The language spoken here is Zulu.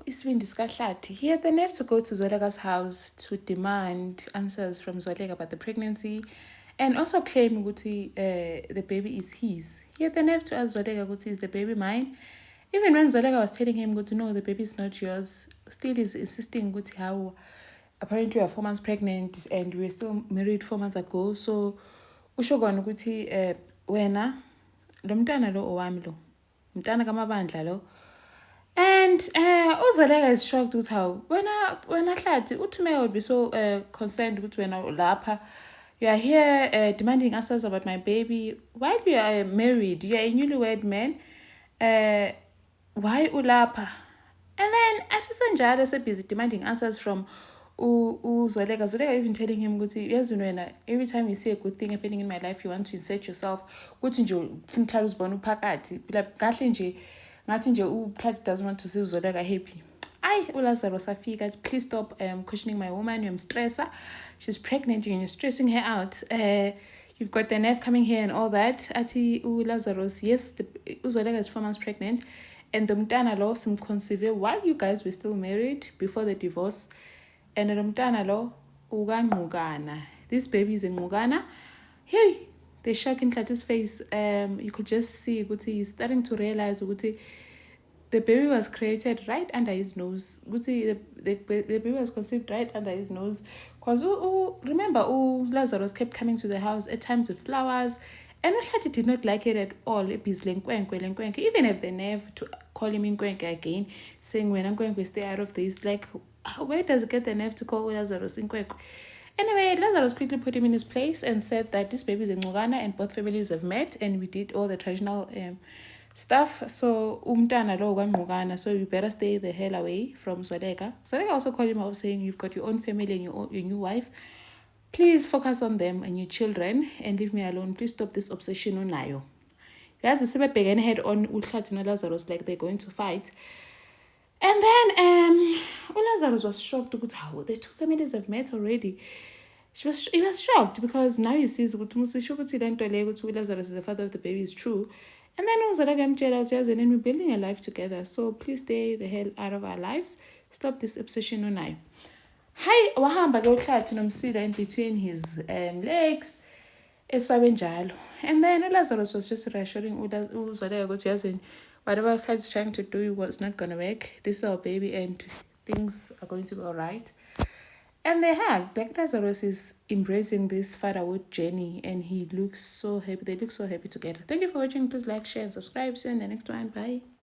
isibindi sikahlathi. He had the nerve to go to Zolega's house to demand answers from Zolega about the pregnancy and also claim ukuthi the baby is his. He had the nerve to ask Zolega ukuthi, is the baby mine? Even when Zolega was telling him ukuthi, no, the baby is not yours, still is insisting ukuthi how apparently we are 4 months pregnant and we were still married 4 months ago. So usho kona ukuthi wena lo mntana lo owami lo mntana kamabandla lo. And uZolega is shocked with how when Hlathi uThumeka would be so concerned with when lapha you are here demanding answers about my baby while you are married, you are a newlywed man, why ulapha? And then asisenjalo so busy demanding answers from uZolega. Zolega even telling him ukuthi yazi wena, every time you see a good thing happening in my life you want to insert yourself kuthi nje ufuna uhlala uzibona uphakathi kahle nje ngathi nje uPlathi doesn't want to see uZolega happy. Ayi uLazarus afika, please stop questioning my woman, you're stressor. She's pregnant and you're stressing her out. You've got the nerve coming here and all that. Ati uLazarus, yes, uZolega is 4 months pregnant and the mntana lo simconceive while you guys were still married before the divorce. And the mntana lo ukaNgqukana. This baby is in Ngqukana. Hey, the shock in Hlati's face, you could just see Guti he's starting to realize Guti the baby was created right under his nose. Guti the baby was conceived right under his nose. Because remember, Lazarus kept coming to the house at times with flowers. And Hlati did not like it at all. Even have the nerve to call him Nkwenkwe again, saying when Nkwenkwe stay out of this, like where does it get the nerve to call Lazarus Nkwenkwe? Anyway, Lazarus quickly put him in his place and said that this baby is in Ngqukana and both families have met and we did all the traditional stuff. So umntana lo kaNgqukana, so you better stay the hell away from Zolega. Zolega also called him out saying you've got your own family and your new wife. Please focus on them and your children and leave me alone. Please stop this obsession on Nayo. Yazi sebebhekene head on uHlathi noLazarus like they're going to fight. And then Lazarus was shocked because how the two families have met already. He was shocked because now he sees Lazarus is the father of the baby is true. And then and then we're building a life together. So please stay the hell out of our lives. Stop this obsession on I. Hi, wahamba ke uHlathi nomsila in between his legs. And then Lazarus was just reassuring uZolega ukuthi yazini whatever Hlati's trying to do was not going to work. This is our baby and things are going to be all right. And they hugged. Like Lazarus is embracing this fatherhood journey and he looks so happy. They look so happy together. Thank you for watching. Please like, share and subscribe. See you in the next one. Bye.